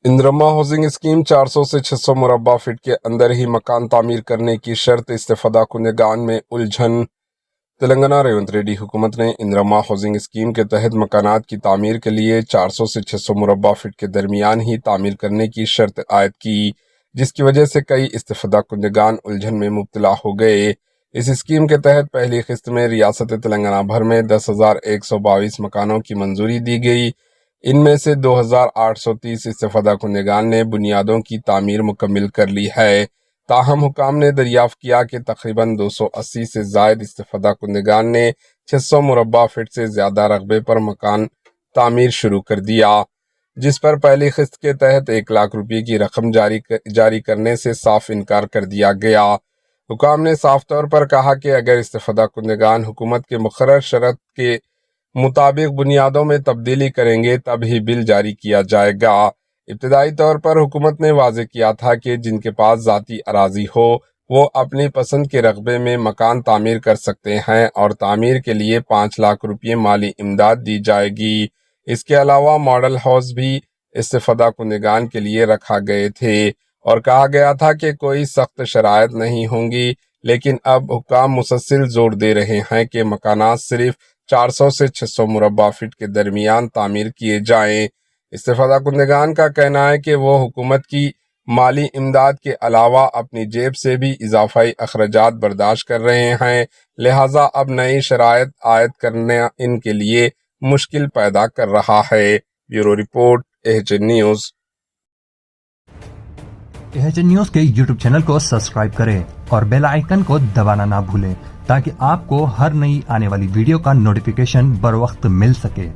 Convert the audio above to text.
Indira housing scheme 400 से 600 मुरब्बा feet के अंदर ही मकान तामीर करने की शर्त इस्तेफादा कुंदगान में उलझन। तेलंगाना रेवंत रेड्डी हुकूमत ने इंदिरा हाउसिंग स्कीम के तहत मकानात की तामीर के लिए 400 से 600 मुरब्बा फीट के दरमियान ही तामीर करने की शर्त आयद की, जिसकी वजह से कई इस्तेफादा कुंदगान उलझन में मुब्तला हो गए। इस स्कीम के तहत पहली किस्त में रियासत तेलंगाना भर में 10,122 मकानों की मंजूरी दी गई। इनमें से 2,830 इस्तेफादा कुंदगान ने बुनियादों की तामीर मुकम्मिल कर ली है। ताहम हुकाम ने दरियाफ्त किया कि तकरीबन 280 से जायद इस्तेफादा कुंदगान ने 600 मुरब्बा फीट से ज्यादा रकबे पर मकान तामीर शुरू कर दिया, जिस पर पहली किस्त के तहत 1 लाख रुपये की रकम जारी करने से साफ इनकार कर दिया गया। हुकाम ने साफ तौर पर कहा कि अगर इस्तेफादा कुंदगान हुकूमत के मुकर्रर शरत के मुताबिक बुनियादों में तब्दीली करेंगे तब ही बिल जारी किया जाएगा। इब्तदाई तौर पर हुकूमत ने वाज़ेह किया था कि जिनके पास ज़ाती अराजी हो वो अपनी पसंद के रकबे में मकान तामीर कर सकते हैं और तामीर के लिए 5 लाख रुपये माली इमदाद दी जाएगी। इसके अलावा मॉडल हाउस भी इस्तेफादा कुंदगान के लिए रखा गए थे और कहा गया था कि कोई सख्त शराइत नहीं होंगी, लेकिन अब हुकाम मुसलसल जोर दे रहे हैं कि मकानात सिर्फ 400 से 600 मुरब्बा फीट के दरमियान तामीर किए जाएं। इस्तेफादा कुंदगान का कहना है कि वो हुकूमत की माली इमदाद के अलावा अपनी जेब से भी इजाफाई अखराजात बर्दाश्त कर रहे हैं, लिहाजा अब नई शराइत आयद करना इनके लिए मुश्किल पैदा कर रहा है। Bureau report, AHN news. AHN news के यूट्यूब चैनल को सब्सक्राइब करें और बेल आइकन को दबाना ना भूलें ताकि आपको हर नई आने वाली वीडियो का नोटिफिकेशन बर वक्त मिल सके।